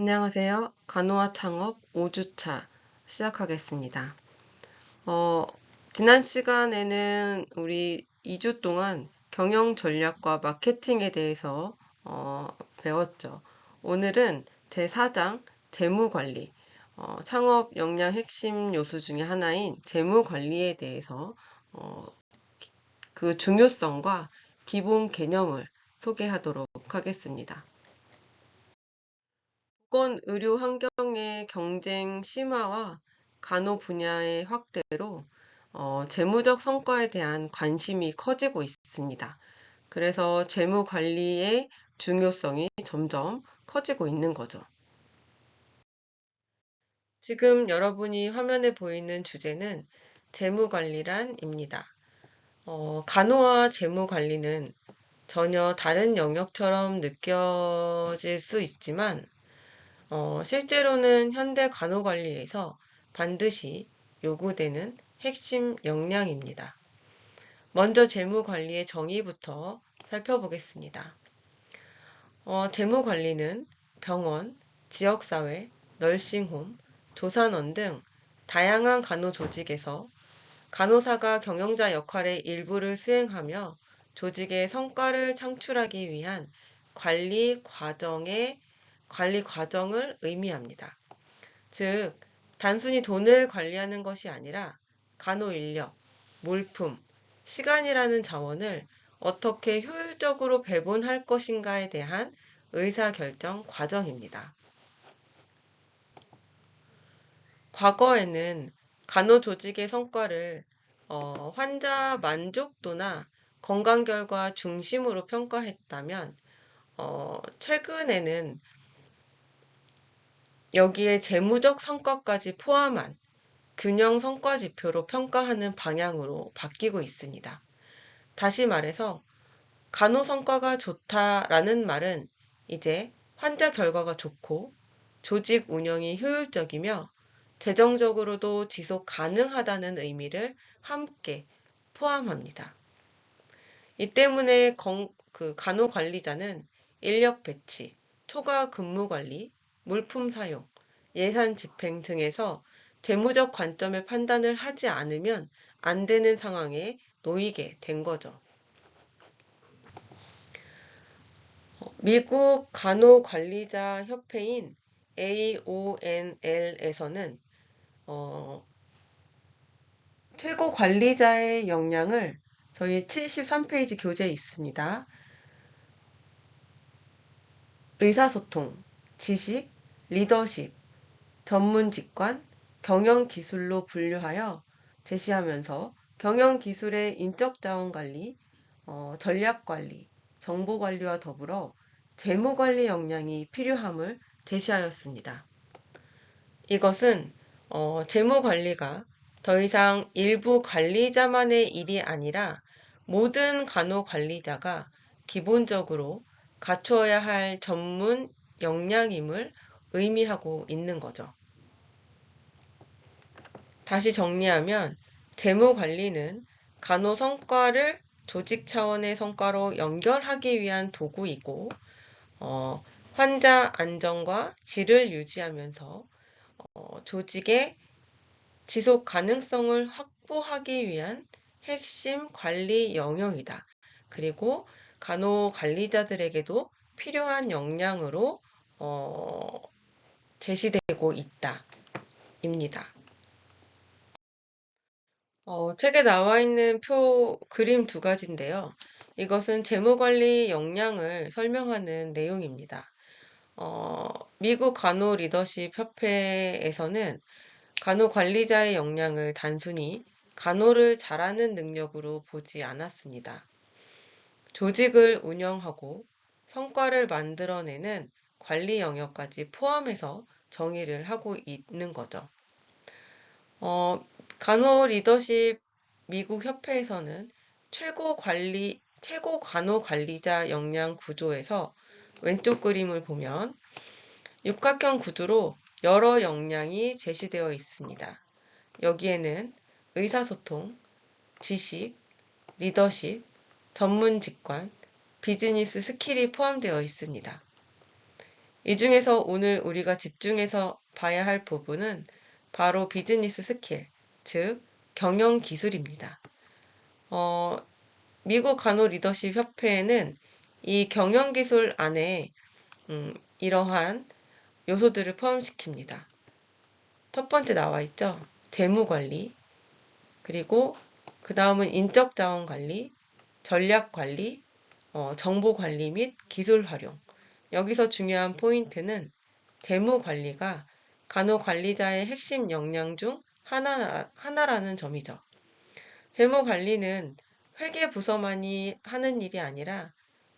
안녕하세요. 간호와 창업 5주차 시작하겠습니다. 어, 지난 시간에는 우리 2주 동안 경영 전략과 마케팅에 대해서 배웠죠. 오늘은 제4장 재무관리, 창업 역량 핵심 요소 중에 하나인 재무관리에 대해서 어, 그 중요성과 기본 개념을 소개하도록 하겠습니다. 보건 의료 환경의 경쟁 심화와 간호 분야의 확대로 재무적 성과에 대한 관심이 커지고 있습니다. 그래서 재무 관리의 중요성이 점점 커지고 있는 거죠. 지금 여러분이 화면에 보이는 주제는 재무관리란입니다. 간호와 재무관리는 전혀 다른 영역처럼 느껴질 수 있지만 실제로는 현대 간호관리에서 반드시 요구되는 핵심 역량입니다. 먼저 재무관리의 정의부터 살펴보겠습니다. 재무관리는 병원, 지역사회, 널싱홈, 조산원 등 다양한 간호조직에서 간호사가 경영자 역할의 일부를 수행하며 조직의 성과를 창출하기 위한 관리 과정을 의미합니다. 즉, 단순히 돈을 관리하는 것이 아니라 간호 인력, 물품, 시간이라는 자원을 어떻게 효율적으로 배분할 것인가에 대한 의사결정 과정입니다. 과거에는 간호조직의 성과를 환자 만족도나 건강 결과 중심으로 평가했다면 최근에는 여기에 재무적 성과까지 포함한 균형 성과 지표로 평가하는 방향으로 바뀌고 있습니다. 다시 말해서 간호 성과가 좋다라는 말은 이제 환자 결과가 좋고 조직 운영이 효율적이며 재정적으로도 지속 가능하다는 의미를 함께 포함합니다. 이 때문에 간호 관리자는 인력 배치, 초과 근무 관리, 물품 사용, 예산 집행 등에서 재무적 관점의 판단을 하지 않으면 안 되는 상황에 놓이게 된 거죠. 미국 간호관리자 협회인 AONL에서는 최고 관리자의 역량을 저희 73페이지 교재에 있습니다. 의사소통, 지식, 리더십, 전문 직관, 경영 기술로 분류하여 제시하면서 경영 기술의 인적 자원 관리, 전략 관리, 정보 관리와 더불어 재무 관리 역량이 필요함을 제시하였습니다. 이것은 재무 관리가 더 이상 일부 관리자만의 일이 아니라 모든 간호 관리자가 기본적으로 갖추어야 할 전문 역량임을 의미하고 있는 거죠. 다시 정리하면 재무 관리는 간호 성과를 조직 차원의 성과로 연결하기 위한 도구이고 환자 안전과 질을 유지하면서 조직의 지속 가능성을 확보하기 위한 핵심 관리 영역이다. 그리고 간호 관리자들에게도 필요한 역량으로 제시되고 있다. 입니다. 책에 나와 있는 그림 두 가지인데요. 이것은 재무관리 역량을 설명하는 내용입니다. 미국 간호 리더십 협회에서는 간호 관리자의 역량을 단순히 간호를 잘하는 능력으로 보지 않았습니다. 조직을 운영하고 성과를 만들어내는 관리 영역까지 포함해서 정의를 하고 있는 거죠. 간호 리더십 미국 협회에서는 최고 간호 관리자 역량 구조에서 왼쪽 그림을 보면 육각형 구조로 여러 역량이 제시되어 있습니다. 여기에는 의사소통, 지식, 리더십, 전문 직관, 비즈니스 스킬이 포함되어 있습니다. 이 중에서 오늘 우리가 집중해서 봐야 할 부분은 바로 비즈니스 스킬, 즉 경영 기술입니다. 미국 간호 리더십 협회에는 이 경영 기술 안에 이러한 요소들을 포함시킵니다. 첫 번째 나와 있죠. 재무 관리, 그리고 그 다음은 인적 자원 관리, 전략 관리, 정보 관리 및 기술 활용. 여기서 중요한 포인트는 재무 관리가 간호 관리자의 핵심 역량 중 하나라는 점이죠. 재무 관리는 회계 부서만이 하는 일이 아니라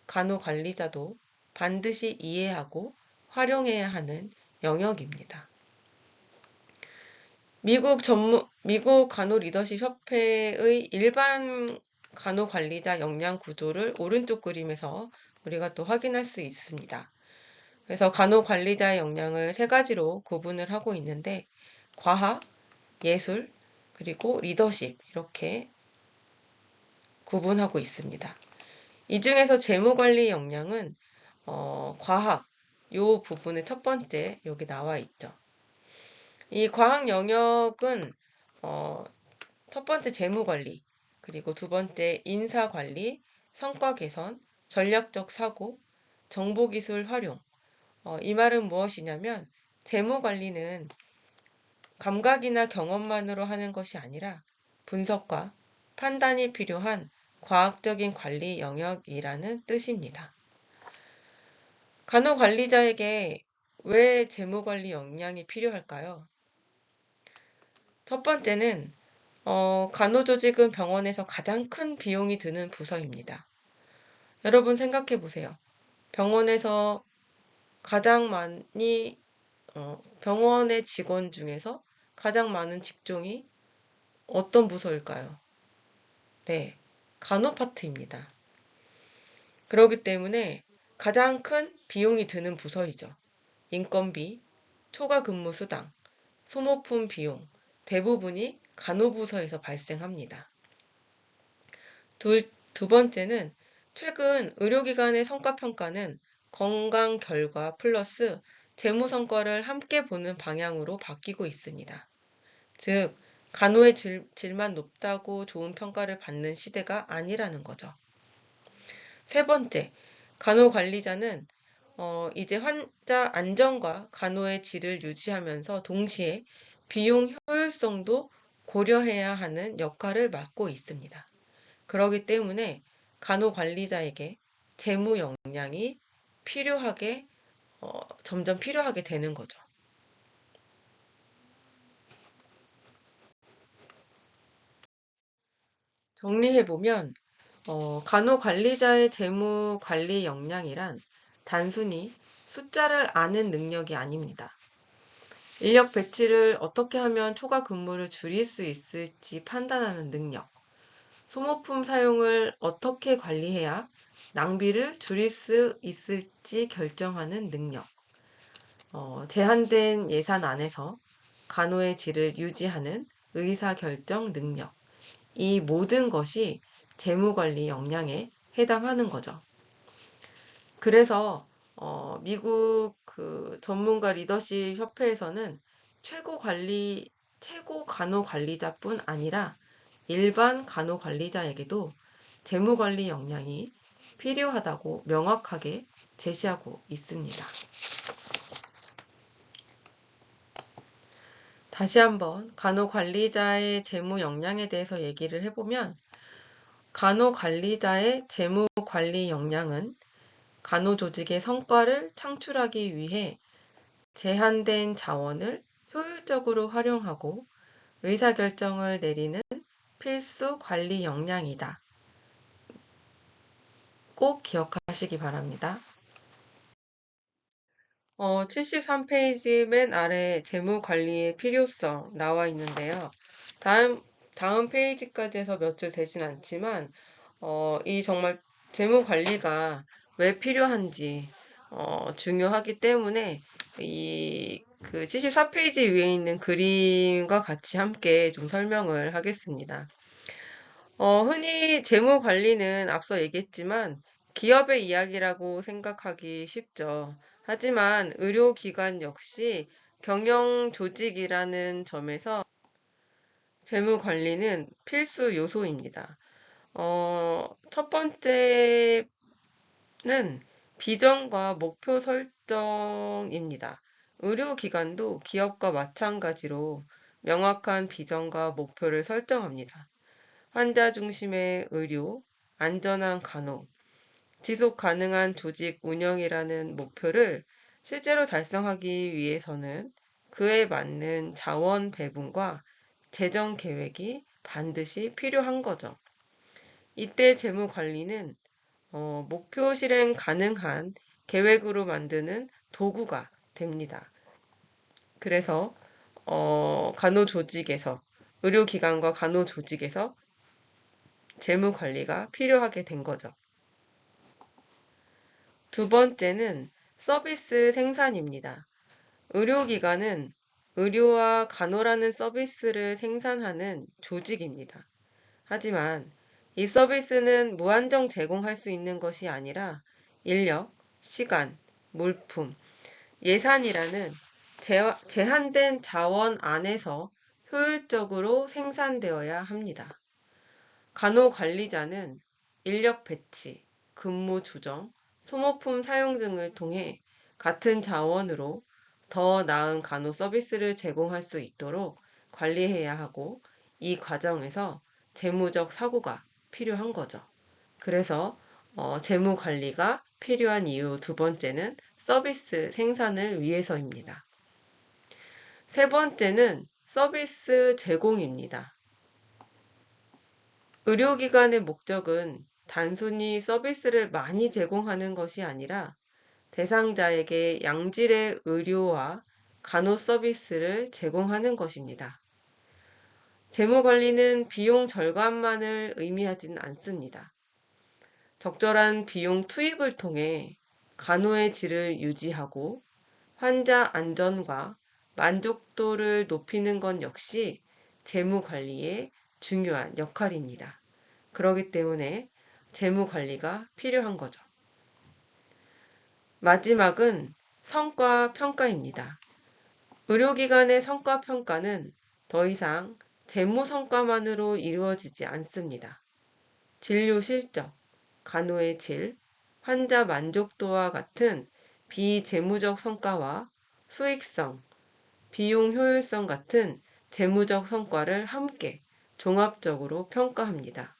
간호 관리자도 반드시 이해하고 활용해야 하는 영역입니다. 미국 간호 리더십 협회의 일반 간호 관리자 역량 구조를 오른쪽 그림에서 우리가 또 확인할 수 있습니다. 그래서 간호 관리자의 역량을 세 가지로 구분을 하고 있는데 과학, 예술, 그리고 리더십 이렇게 구분하고 있습니다. 이 중에서 재무관리 역량은 과학 요 부분의 첫 번째 여기 나와 있죠. 이 과학 영역은 첫 번째 재무관리, 그리고 두 번째 인사관리, 성과 개선, 전략적 사고, 정보기술 활용. 이 말은 무엇이냐면 재무관리는 감각이나 경험만으로 하는 것이 아니라 분석과 판단이 필요한 과학적인 관리 영역이라는 뜻입니다. 간호관리자에게 왜 재무관리 역량이 필요할까요? 첫 번째는 간호조직은 병원에서 가장 큰 비용이 드는 부서입니다. 여러분 생각해 보세요. 병원에서 가장 많이 병원의 직원 중에서 가장 많은 직종이 어떤 부서일까요? 네, 간호 파트입니다. 그렇기 때문에 가장 큰 비용이 드는 부서이죠. 인건비, 초과 근무 수당, 소모품 비용, 대부분이 간호부서에서 발생합니다. 두 번째는 최근 의료기관의 성과평가는 건강 결과 플러스 재무 성과를 함께 보는 방향으로 바뀌고 있습니다. 즉, 간호의 질만 높다고 좋은 평가를 받는 시대가 아니라는 거죠. 세 번째, 간호관리자는 이제 환자 안전과 간호의 질을 유지하면서 동시에 비용 효율성도 고려해야 하는 역할을 맡고 있습니다. 그렇기 때문에 간호관리자에게 재무 역량이 점점 필요하게 되는 거죠. 정리해보면 간호관리자의 재무 관리 역량이란 단순히 숫자를 아는 능력이 아닙니다. 인력 배치를 어떻게 하면 초과 근무를 줄일 수 있을지 판단하는 능력, 소모품 사용을 어떻게 관리해야 낭비를 줄일 수 있을지 결정하는 능력, 제한된 예산 안에서 간호의 질을 유지하는 의사결정 능력, 이 모든 것이 재무관리 역량에 해당하는 거죠. 그래서 미국 전문가 리더십 협회에서는 최고 간호 관리자뿐 아니라 일반 간호 관리자에게도 재무관리 역량이 필요하다고 명확하게 제시하고 있습니다. 다시 한번 간호관리자의 재무 역량에 대해서 얘기를 해보면 간호관리자의 재무관리 역량은 간호조직의 성과를 창출하기 위해 제한된 자원을 효율적으로 활용하고 의사결정을 내리는 필수 관리 역량이다. 꼭 기억하시기 바랍니다. 73페이지 맨 아래 재무관리의 필요성 나와 있는데요. 다음 페이지까지 해서 몇 줄 되진 않지만, 이 정말 재무관리가 왜 필요한지, 중요하기 때문에, 그 74페이지 위에 있는 그림과 같이 함께 좀 설명을 하겠습니다. 흔히 재무관리는 앞서 얘기했지만, 기업의 이야기라고 생각하기 쉽죠. 하지만 의료기관 역시 경영조직이라는 점에서 재무관리는 필수 요소입니다. 첫 번째는 비전과 목표 설정입니다. 의료기관도 기업과 마찬가지로 명확한 비전과 목표를 설정합니다. 환자 중심의 의료, 안전한 간호, 지속 가능한 조직 운영이라는 목표를 실제로 달성하기 위해서는 그에 맞는 자원 배분과 재정 계획이 반드시 필요한 거죠. 이때 재무 관리는 목표 실행 가능한 계획으로 만드는 도구가 됩니다. 그래서 간호조직에서 의료기관과 간호조직에서 재무 관리가 필요하게 된 거죠. 두 번째는 서비스 생산입니다. 의료기관은 의료와 간호라는 서비스를 생산하는 조직입니다. 하지만 이 서비스는 무한정 제공할 수 있는 것이 아니라 인력, 시간, 물품, 예산이라는 제한된 자원 안에서 효율적으로 생산되어야 합니다. 간호관리자는 인력 배치, 근무 조정, 소모품 사용 등을 통해 같은 자원으로 더 나은 간호 서비스를 제공할 수 있도록 관리해야 하고 이 과정에서 재무적 사고가 필요한 거죠. 그래서 재무 관리가 필요한 이유 두 번째는 서비스 생산을 위해서입니다. 세 번째는 서비스 제공입니다. 의료기관의 목적은 단순히 서비스를 많이 제공하는 것이 아니라 대상자에게 양질의 의료와 간호 서비스를 제공하는 것입니다. 재무관리는 비용 절감만을 의미하진 않습니다. 적절한 비용 투입을 통해 간호의 질을 유지하고 환자 안전과 만족도를 높이는 것 역시 재무관리의 중요한 역할입니다. 그렇기 때문에 재무관리가 필요한 거죠. 마지막은 성과 평가입니다. 의료기관의 성과 평가는 더 이상 재무 성과만으로 이루어지지 않습니다. 진료 실적, 간호의 질, 환자 만족도와 같은 비재무적 성과와 수익성, 비용 효율성 같은 재무적 성과를 함께 종합적으로 평가합니다.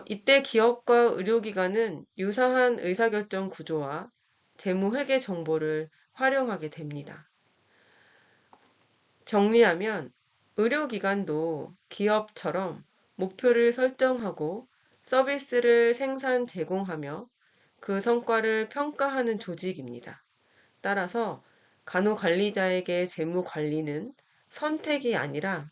이때 기업과 의료기관은 유사한 의사결정 구조와 재무회계 정보를 활용하게 됩니다. 정리하면 의료기관도 기업처럼 목표를 설정하고 서비스를 생산 제공하며 그 성과를 평가하는 조직입니다. 따라서 간호관리자에게 재무관리는 선택이 아니라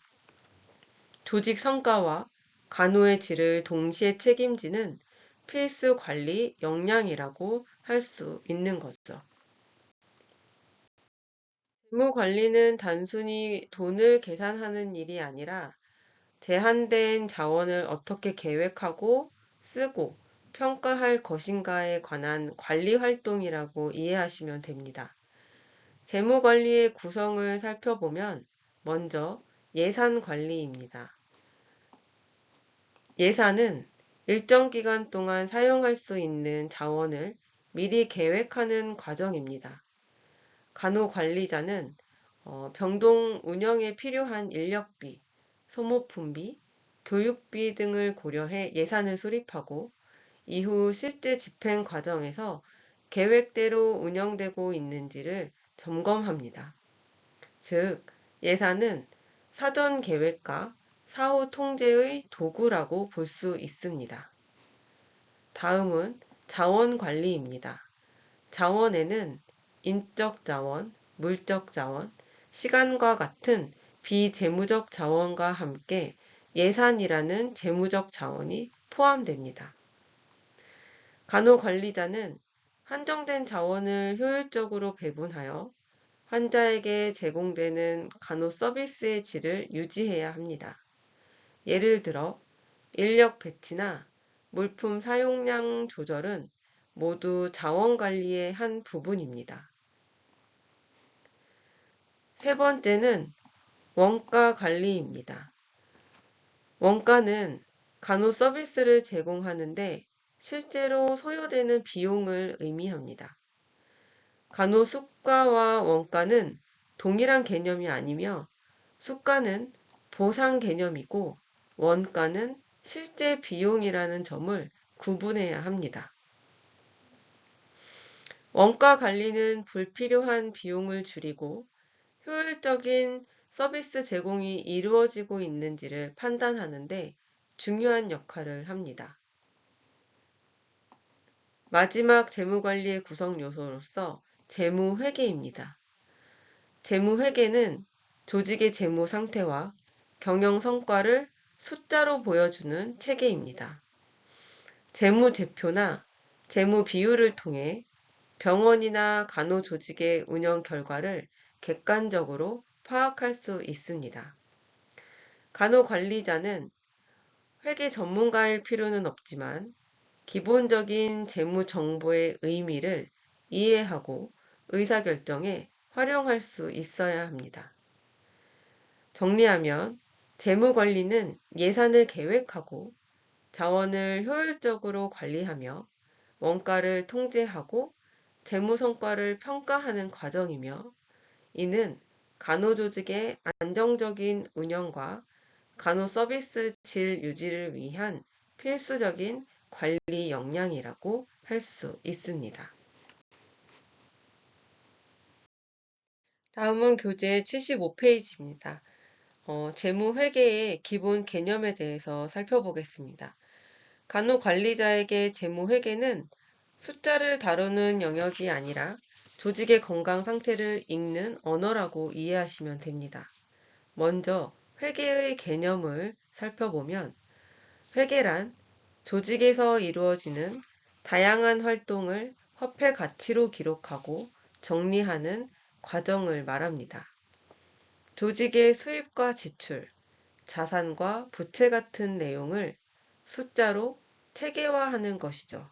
조직 성과와 간호의 질을 동시에 책임지는 필수 관리 역량이라고 할 수 있는 거죠. 재무 관리는 단순히 돈을 계산하는 일이 아니라 제한된 자원을 어떻게 계획하고 쓰고 평가할 것인가에 관한 관리 활동이라고 이해하시면 됩니다. 재무 관리의 구성을 살펴보면 먼저 예산 관리입니다. 예산은 일정 기간 동안 사용할 수 있는 자원을 미리 계획하는 과정입니다. 간호관리자는 병동 운영에 필요한 인력비, 소모품비, 교육비 등을 고려해 예산을 수립하고 이후 실제 집행 과정에서 계획대로 운영되고 있는지를 점검합니다. 즉, 예산은 사전 계획과 사후 통제의 도구라고 볼 수 있습니다. 다음은 자원 관리입니다. 자원에는 인적 자원, 물적 자원, 시간과 같은 비재무적 자원과 함께 예산이라는 재무적 자원이 포함됩니다. 간호관리자는 한정된 자원을 효율적으로 배분하여 환자에게 제공되는 간호 서비스의 질을 유지해야 합니다. 예를 들어 인력 배치나 물품 사용량 조절은 모두 자원 관리의 한 부분입니다. 세 번째는 원가 관리입니다. 원가는 간호 서비스를 제공하는데 실제로 소요되는 비용을 의미합니다. 간호 수가와 원가는 동일한 개념이 아니며 수가는 보상 개념이고 원가는 실제 비용이라는 점을 구분해야 합니다. 원가 관리는 불필요한 비용을 줄이고 효율적인 서비스 제공이 이루어지고 있는지를 판단하는데 중요한 역할을 합니다. 마지막 재무관리의 구성 요소로서 재무회계입니다. 재무회계는 조직의 재무 상태와 경영 성과를 숫자로 보여주는 체계입니다. 재무제표나 재무 비율을 통해 병원이나 간호조직의 운영 결과를 객관적으로 파악할 수 있습니다. 간호관리자는 회계 전문가일 필요는 없지만 기본적인 재무 정보의 의미를 이해하고 의사결정에 활용할 수 있어야 합니다. 정리하면 재무관리는 예산을 계획하고 자원을 효율적으로 관리하며 원가를 통제하고 재무 성과를 평가하는 과정이며 이는 간호조직의 안정적인 운영과 간호 서비스 질 유지를 위한 필수적인 관리 역량이라고 할 수 있습니다. 다음은 교재 75페이지입니다. 재무회계의 기본 개념에 대해서 살펴보겠습니다. 간호관리자에게 재무회계는 숫자를 다루는 영역이 아니라 조직의 건강 상태를 읽는 언어라고 이해하시면 됩니다. 먼저 회계의 개념을 살펴보면 회계란 조직에서 이루어지는 다양한 활동을 화폐 가치로 기록하고 정리하는 과정을 말합니다. 조직의 수입과 지출, 자산과 부채 같은 내용을 숫자로 체계화하는 것이죠.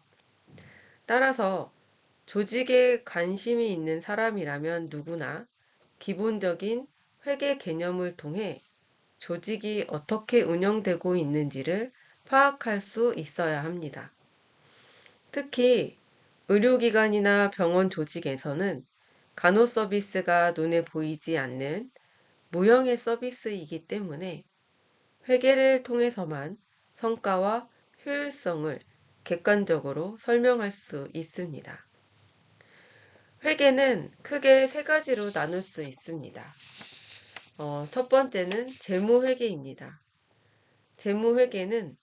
따라서 조직에 관심이 있는 사람이라면 누구나 기본적인 회계 개념을 통해 조직이 어떻게 운영되고 있는지를 파악할 수 있어야 합니다. 특히 의료기관이나 병원 조직에서는 간호 서비스가 눈에 보이지 않는 무형의 서비스이기 때문에 회계를 통해서만 성과와 효율성을 객관적으로 설명할 수 있습니다. 회계는 크게 세 가지로 나눌 수 있습니다. 첫 번째는 재무회계입니다. 재무회계는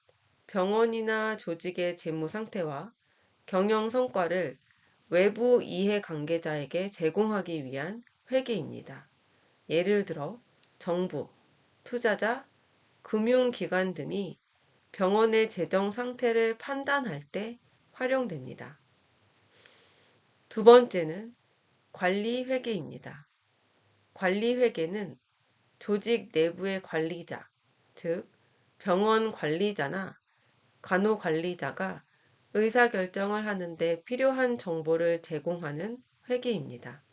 병원이나 조직의 재무 상태와 경영 성과를 외부 이해 관계자에게 제공하기 위한 회계입니다. 예를 들어 정부, 투자자, 금융기관 등이 병원의 재정 상태를 판단할 때 활용됩니다. 두 번째는 관리회계입니다. 관리회계는 조직 내부의 관리자, 즉 병원 관리자나 간호관리자가 의사결정을 하는데 필요한 정보를 제공하는 회계입니다.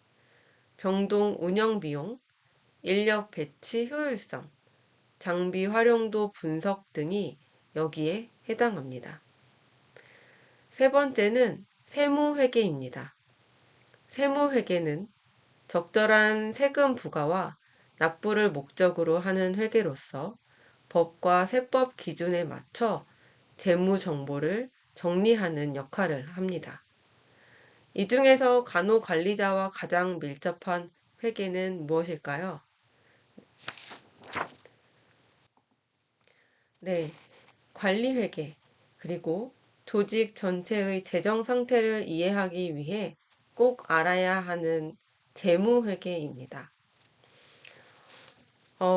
병동 운영 비용, 인력 배치 효율성, 장비 활용도 분석 등이 여기에 해당합니다. 세 번째는 세무회계입니다. 세무회계는 적절한 세금 부과와 납부를 목적으로 하는 회계로서 법과 세법 기준에 맞춰 재무 정보를 정리하는 역할을 합니다. 이 중에서 간호관리자와 가장 밀접한 회계는 무엇일까요? 네, 관리회계, 그리고 조직 전체의 재정 상태를 이해하기 위해 꼭 알아야 하는 재무회계입니다.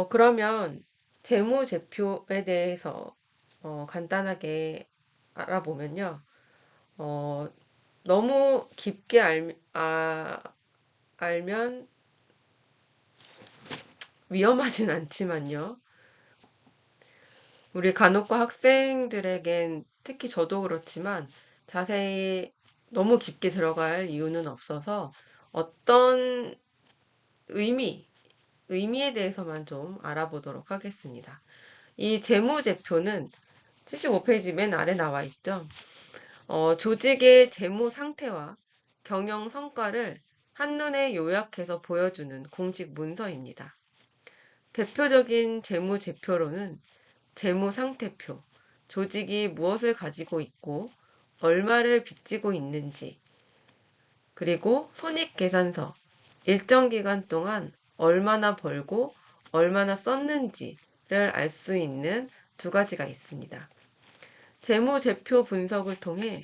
그러면 재무제표에 대해서 간단하게 알아보면요. 너무 깊게 알면 위험하진 않지만요. 우리 간호과 학생들에겐 특히 저도 그렇지만 자세히 너무 깊게 들어갈 이유는 없어서 어떤 의미에 대해서만 좀 알아보도록 하겠습니다. 이 재무제표는 75페이지 맨 아래 나와 있죠. 조직의 재무 상태와 경영 성과를 한눈에 요약해서 보여주는 공식 문서입니다. 대표적인 재무제표로는 재무상태표, 조직이 무엇을 가지고 있고 얼마를 빚지고 있는지, 그리고 손익계산서, 일정 기간 동안 얼마나 벌고 얼마나 썼는지를 알 수 있는 두 가지가 있습니다. 재무제표 분석을 통해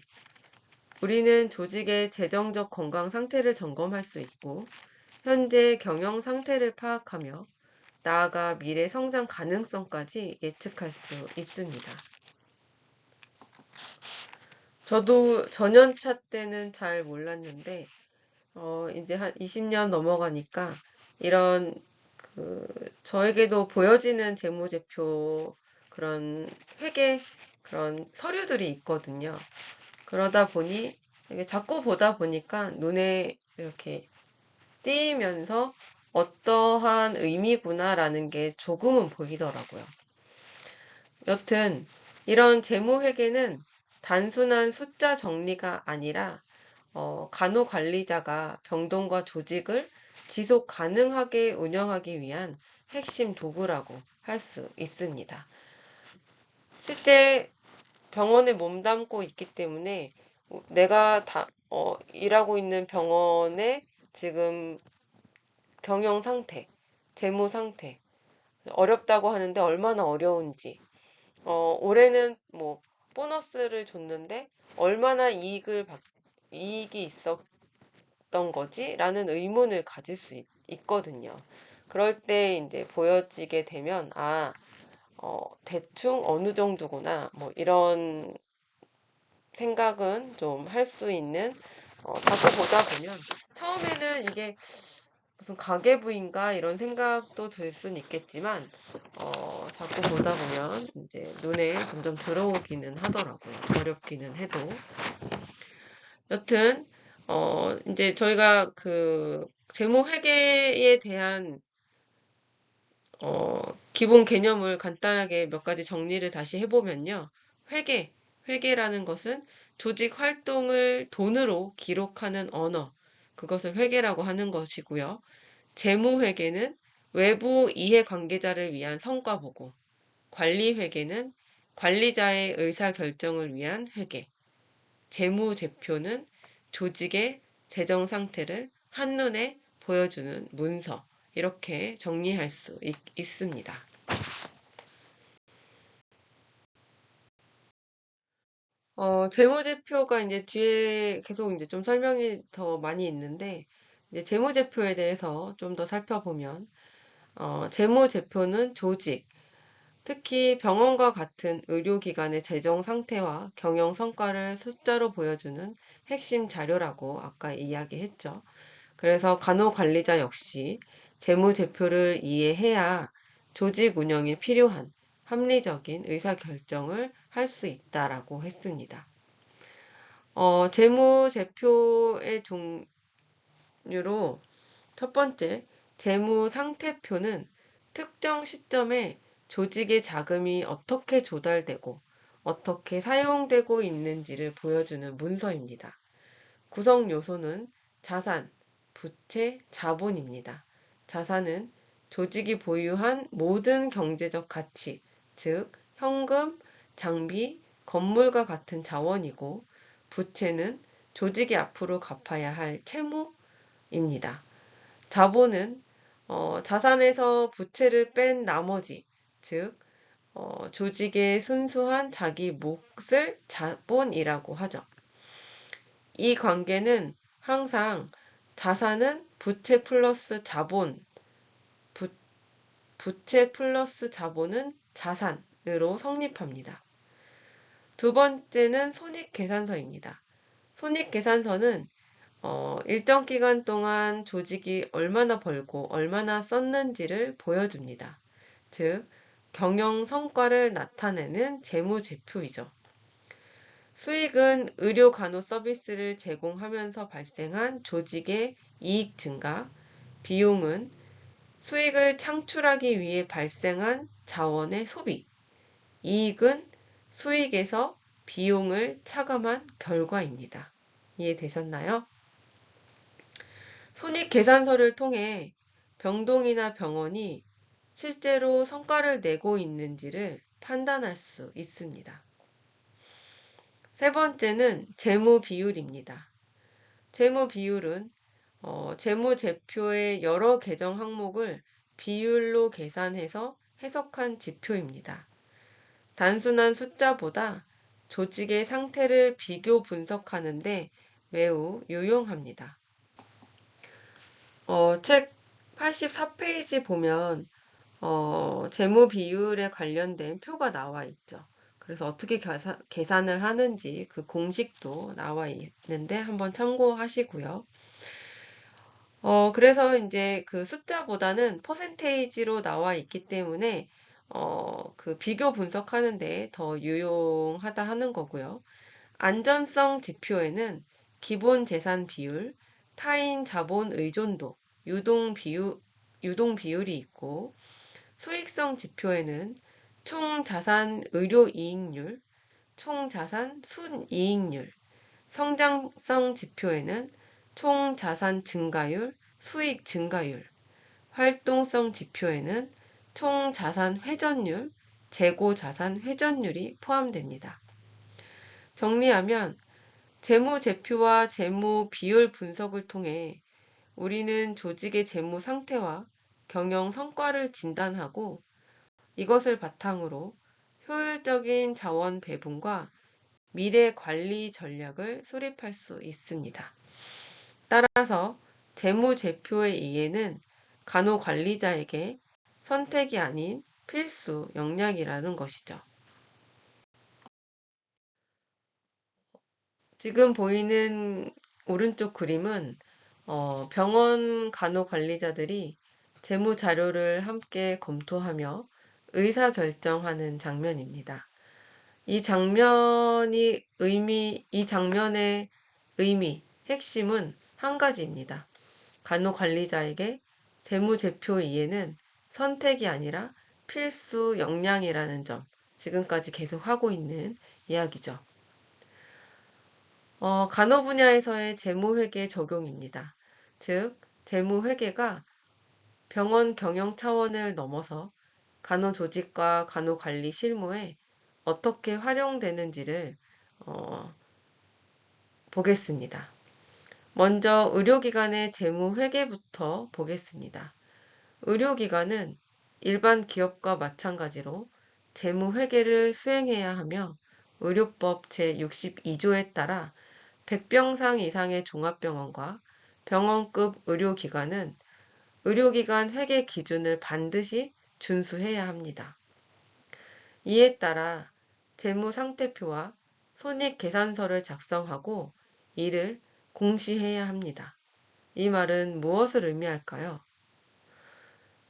우리는 조직의 재정적 건강 상태를 점검할 수 있고 현재 경영 상태를 파악하며 나아가 미래 성장 가능성까지 예측할 수 있습니다. 저도 전연차 때는 잘 몰랐는데 이제 한 20년 넘어가니까 이런 저에게도 보여지는 재무제표 그런 회계 그런 서류들이 있거든요. 그러다 보니 이게 자꾸 보다 보니까 눈에 이렇게 띄면서 어떠한 의미구나라는 게 조금은 보이더라고요. 여튼 이런 재무회계는 단순한 숫자 정리가 아니라 간호관리자가 병동과 조직을 지속 가능하게 운영하기 위한 핵심 도구라고 할 수 있습니다. 실제 병원에 몸담고 있기 때문에 내가 일하고 있는 병원의 지금 경영 상태, 재무 상태, 어렵다고 하는데 얼마나 어려운지, 올해는 뭐 보너스를 줬는데 얼마나 이익이 있었던 거지? 라는 의문을 가질 수 있거든요. 그럴 때 이제 보여지게 되면, 대충 어느 정도구나, 뭐 이런 생각은 좀 할 수 있는, 자꾸 보다 보면, 처음에는 이게 무슨 가계부인가 이런 생각도 들 수는 있겠지만, 자꾸 보다 보면 이제 눈에 점점 들어오기는 하더라고요. 어렵기는 해도. 여튼, 이제 저희가 재무 회계에 대한, 기본 개념을 간단하게 몇 가지 정리를 다시 해보면요. 회계라는 것은 조직 활동을 돈으로 기록하는 언어, 그것을 회계라고 하는 것이고요. 재무회계는 외부 이해관계자를 위한 성과보고, 관리회계는 관리자의 의사결정을 위한 회계, 재무제표는 조직의 재정 상태를 한눈에 보여주는 문서, 이렇게 정리할 수 있습니다. 재무제표가 이제 뒤에 계속 이제 좀 설명이 더 많이 있는데, 이제 재무제표에 대해서 좀 더 살펴보면, 재무제표는 조직, 특히 병원과 같은 의료기관의 재정 상태와 경영 성과를 숫자로 보여주는 핵심 자료라고 아까 이야기했죠. 그래서 간호관리자 역시 재무제표를 이해해야 조직 운영에 필요한 합리적인 의사결정을 할 수 있다라고 했습니다. 재무제표의 종류로 첫 번째, 재무상태표는 특정 시점에 조직의 자금이 어떻게 조달되고 어떻게 사용되고 있는지를 보여주는 문서입니다. 구성 요소는 자산, 부채, 자본입니다. 자산은 조직이 보유한 모든 경제적 가치, 즉 현금, 장비, 건물과 같은 자원이고, 부채는 조직이 앞으로 갚아야 할 채무입니다. 자본은 자산에서 부채를 뺀 나머지, 즉 조직의 순수한 자기 몫을 자본이라고 하죠. 이 관계는 항상 자산은 부채 플러스 자본, 부채 플러스 자본은 자산으로 성립합니다. 두 번째는 손익계산서입니다. 손익계산서는 일정 기간 동안 조직이 얼마나 벌고 얼마나 썼는지를 보여줍니다. 즉, 경영 성과를 나타내는 재무제표이죠. 수익은 의료 간호 서비스를 제공하면서 발생한 조직의 이익 증가, 비용은 수익을 창출하기 위해 발생한 자원의 소비, 이익은 수익에서 비용을 차감한 결과입니다. 이해되셨나요? 손익계산서를 통해 병동이나 병원이 실제로 성과를 내고 있는지를 판단할 수 있습니다. 세 번째는 재무 비율입니다. 재무 비율은 재무제표의 여러 계정 항목을 비율로 계산해서 해석한 지표입니다. 단순한 숫자보다 조직의 상태를 비교 분석하는데 매우 유용합니다. 책 84페이지 보면 재무 비율에 관련된 표가 나와 있죠. 그래서 어떻게 계산을 하는지 그 공식도 나와 있는데 한번 참고하시고요. 그래서 이제 그 숫자보다는 퍼센테이지로 나와 있기 때문에 그 비교 분석하는데 더 유용하다 하는 거고요. 안전성 지표에는 기본 재산 비율, 타인 자본 의존도, 유동 비율이 있고, 수익성 지표에는 총 자산 의료 이익률, 총 자산 순이익률, 성장성 지표에는 총 자산 증가율, 수익 증가율, 활동성 지표에는 총 자산 회전율, 재고 자산 회전율이 포함됩니다. 정리하면 재무제표와 재무 비율 분석을 통해 우리는 조직의 재무 상태와 경영 성과를 진단하고 이것을 바탕으로 효율적인 자원 배분과 미래 관리 전략을 수립할 수 있습니다. 따라서 재무제표의 이해는 간호관리자에게 선택이 아닌 필수 역량이라는 것이죠. 지금 보이는 오른쪽 그림은 병원 간호관리자들이 재무 자료를 함께 검토하며 의사결정하는 장면입니다. 이 장면의 의미, 핵심은 한 가지입니다. 간호관리자에게 재무제표 이해는 선택이 아니라 필수 역량이라는 점, 지금까지 계속 하고 있는 이야기죠. 간호 분야에서의 재무회계 적용입니다. 즉, 재무회계가 병원 경영 차원을 넘어서 간호조직과 간호관리 실무에 어떻게 활용되는지를 보겠습니다. 먼저 의료기관의 재무회계부터 보겠습니다. 의료기관은 일반 기업과 마찬가지로 재무회계를 수행해야 하며 의료법 제62조에 따라 100병상 이상의 종합병원과 병원급 의료기관은 의료기관 회계 기준을 반드시 준수해야 합니다. 이에 따라 재무상태표와 손익계산서를 작성하고 이를 공시해야 합니다. 이 말은 무엇을 의미할까요?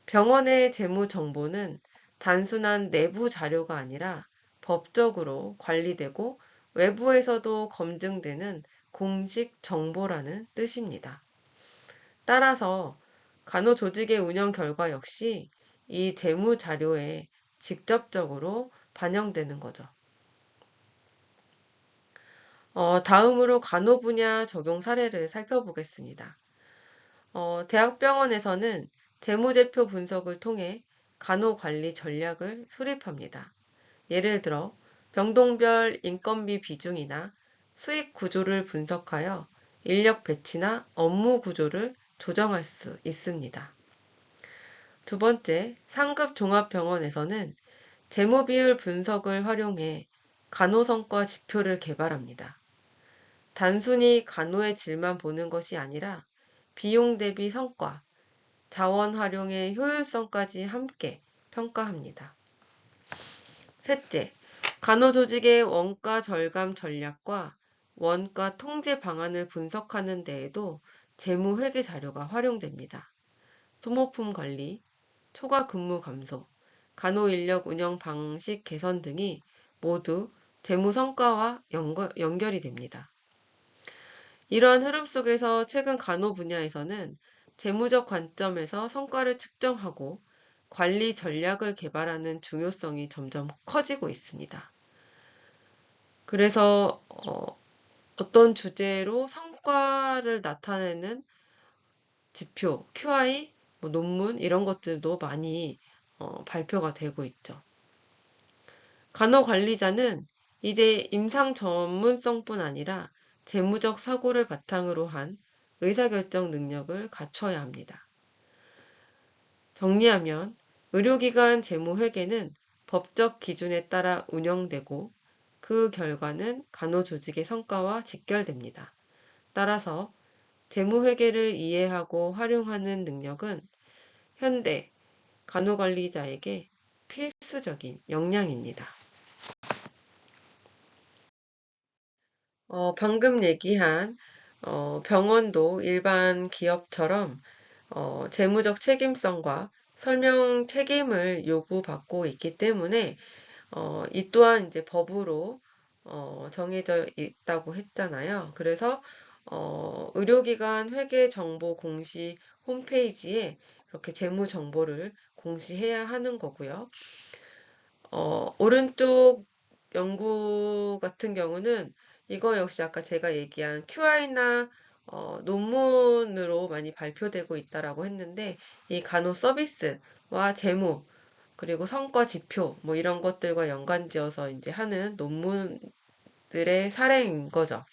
병원의 재무 정보는 단순한 내부 자료가 아니라 법적으로 관리되고 외부에서도 검증되는 공식 정보라는 뜻입니다. 따라서 간호조직의 운영 결과 역시 이 재무 자료에 직접적으로 반영되는 거죠. 다음으로 간호 분야 적용 사례를 살펴보겠습니다. 대학병원에서는 재무제표 분석을 통해 간호관리 전략을 수립합니다. 예를 들어 병동별 인건비 비중이나 수익 구조를 분석하여 인력 배치나 업무 구조를 조정할 수 있습니다. 두 번째, 상급 종합병원에서는 재무비율 분석을 활용해 간호성과 지표를 개발합니다. 단순히 간호의 질만 보는 것이 아니라 비용 대비 성과, 자원 활용의 효율성까지 함께 평가합니다. 셋째, 간호조직의 원가 절감 전략과 원가 통제 방안을 분석하는 데에도 재무회계 자료가 활용됩니다. 소모품 관리, 초과 근무 감소, 간호인력 운영 방식 개선 등이 모두 재무 성과와 연결이 됩니다. 이러한 흐름 속에서 최근 간호 분야에서는 재무적 관점에서 성과를 측정하고 관리 전략을 개발하는 중요성이 점점 커지고 있습니다. 그래서 어떤 주제로 성과를 나타내는 지표, QI, 논문 이런 것들도 많이 발표가 되고 있죠. 간호관리자는 이제 임상 전문성뿐 아니라 재무적 사고를 바탕으로 한 의사결정 능력을 갖춰야 합니다. 정리하면 의료기관 재무회계는 법적 기준에 따라 운영되고 그 결과는 간호조직의 성과와 직결됩니다. 따라서 재무회계를 이해하고 활용하는 능력은 현대 간호관리자에게 필수적인 역량입니다. 방금 얘기한 병원도 일반 기업처럼 재무적 책임성과 설명 책임을 요구받고 있기 때문에 이 또한 이제 법으로 정해져 있다고 했잖아요. 그래서 의료기관 회계정보 공시 홈페이지에 이렇게 재무 정보를 공시해야 하는 거고요. 오른쪽 연구 같은 경우는 이거 역시 아까 제가 얘기한 QI나 논문으로 많이 발표되고 있다라고 했는데 이 간호 서비스와 재무 그리고 성과 지표 뭐 이런 것들과 연관지어서 이제 하는 논문들의 사례인 거죠.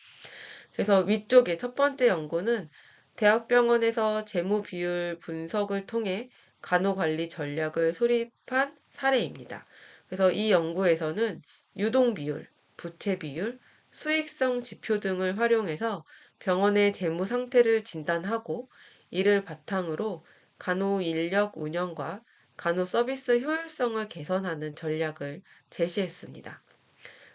그래서 위쪽에 첫 번째 연구는 대학병원에서 재무 비율 분석을 통해 간호관리 전략을 수립한 사례입니다. 그래서 이 연구에서는 유동 비율, 부채 비율, 수익성 지표 등을 활용해서 병원의 재무 상태를 진단하고 이를 바탕으로 간호 인력 운영과 간호 서비스 효율성을 개선하는 전략을 제시했습니다.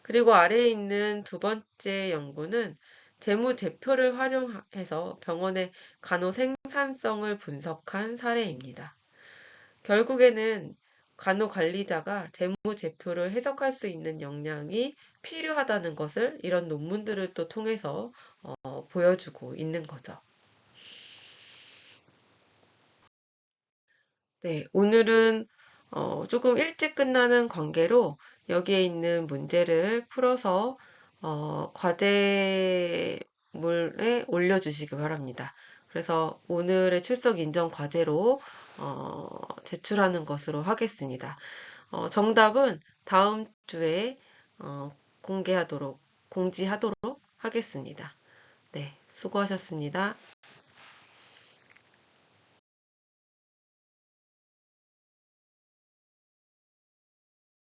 그리고 아래에 있는 두 번째 연구는 재무제표를 활용해서 병원의 간호 생산성을 분석한 사례입니다. 결국에는 간호관리자가 재무제표를 해석할 수 있는 역량이 필요하다는 것을 이런 논문들을 또 통해서 보여주고 있는 거죠. 네, 오늘은 조금 일찍 끝나는 관계로 여기에 있는 문제를 풀어서 과제물에 올려주시기 바랍니다. 그래서 오늘의 출석 인정 과제로 제출하는 것으로 하겠습니다. 정답은 다음 주에 공지하도록 하겠습니다. 네, 수고하셨습니다.